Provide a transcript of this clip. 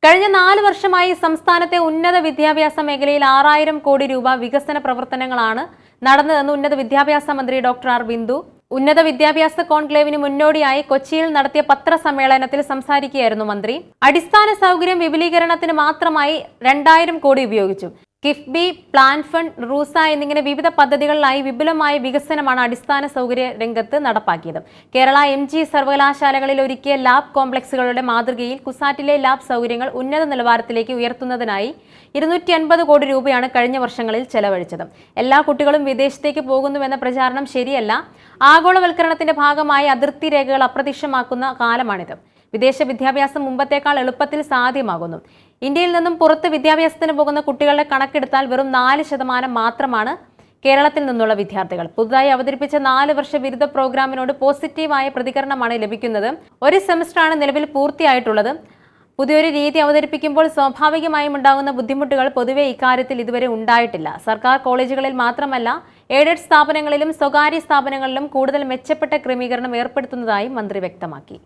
കഴിഞ്ഞ 4 വർഷമായി സംസ്ഥാനത്തെ ഉന്നത വിദ്യാഭ്യാസ മേഖലയിൽ 6000 കോടി രൂപ വികസന പ്രവർത്തനങ്ങളാണ് നടന്നതെന്ന് ഉന്നത വിദ്യാഭ്യാസ മന്ത്രി ഡോക്ടർ ആർ ബിന്ദു ഉന്നത വിദ്യാഭ്യാസ കോൺക്ലേവിന് മുന്നോടിയായി കൊച്ചിയിൽ നടത്തിയ പത്രസമ്മേളനത്തിൽ സംസാരിക്കുകയായിരുന്നു മന്ത്രി. അടിസ്ഥാന സൗകര്യം വിപുലീകരണത്തിന് മാത്രമായി 2000 കോടി ഉപയോഗിച്ചു. കിഫ്ബി, പ്ലാൻ ഫണ്ട്, റൂസ എന്നിങ്ങനെ വിവിധ പദ്ധതികളിലായി വിപുലമായ വികസനമാണ് അടിസ്ഥാന സൗകര്യ രംഗത്ത് നടപ്പാക്കിയത്. കേരള MG സർവകലാശാലകളിൽ ഒരുക്കിയ ലാബ് കോംപ്ലക്സുകളുടെ മാതൃകയിൽ കുസാറ്റിലെ ലാബ് സൗകര്യങ്ങൾ ഉന്നത നിലവാരത്തിലേക്ക് ഉയർത്തുന്നതിനായി 250 കോടി രൂപയാണ് കഴിഞ്ഞ വർഷങ്ങളിൽ ചെലവഴിച്ചത്. എല്ലാ കുട്ടികളും വിദേശത്തേക്ക് പോകുന്നുവെന്ന പ്രചാരണം ശരിയല്ല. ആഗോളവൽക്കരണത്തിന്റെ ഭാഗമായി അതിർത്തി രേഖകൾ അപ്രത്യക്ഷമാക്കുന്ന കാലമാണിത്. വിദേശ വിദ്യാഭ്യാസം മുമ്പത്തേക്കാൾ എളുപ്പത്തിൽ സാധ്യമാകുന്നു. ഇന്ത്യയിൽ നിന്നും പുറത്ത് വിദ്യാഭ്യാസത്തിന് പോകുന്ന കുട്ടികളുടെ കണക്കെടുത്താൽ വെറും 4% മാത്രമാണ് കേരളത്തിൽ നിന്നുള്ള വിദ്യാർത്ഥികൾ. പുതുതായി അവതരിപ്പിച്ച 4 വർഷ ബിരുദ പ്രോഗ്രാമിനോട് പോസിറ്റീവായ പ്രതികരണമാണ് ലഭിക്കുന്നത്. ഒരു സെമസ്റ്ററാണ് നിലവിൽ പൂർത്തിയായിട്ടുള്ളത്. പുതിയൊരു രീതി അവതരിപ്പിക്കുമ്പോൾ സ്വാഭാവികമായും ഉണ്ടാകുന്ന ബുദ്ധിമുട്ടുകൾ പൊതുവെ ഇക്കാര്യത്തിൽ ഇതുവരെ ഉണ്ടായിട്ടില്ല. സർക്കാർ കോളേജുകളിൽ മാത്രമല്ല, എയ്ഡഡ് സ്ഥാപനങ്ങളിലും സ്വകാര്യ സ്ഥാപനങ്ങളിലും കൂടുതൽ മെച്ചപ്പെട്ട ക്രമീകരണം ഏർപ്പെടുത്തുന്നതായി മന്ത്രി വ്യക്തമാക്കി.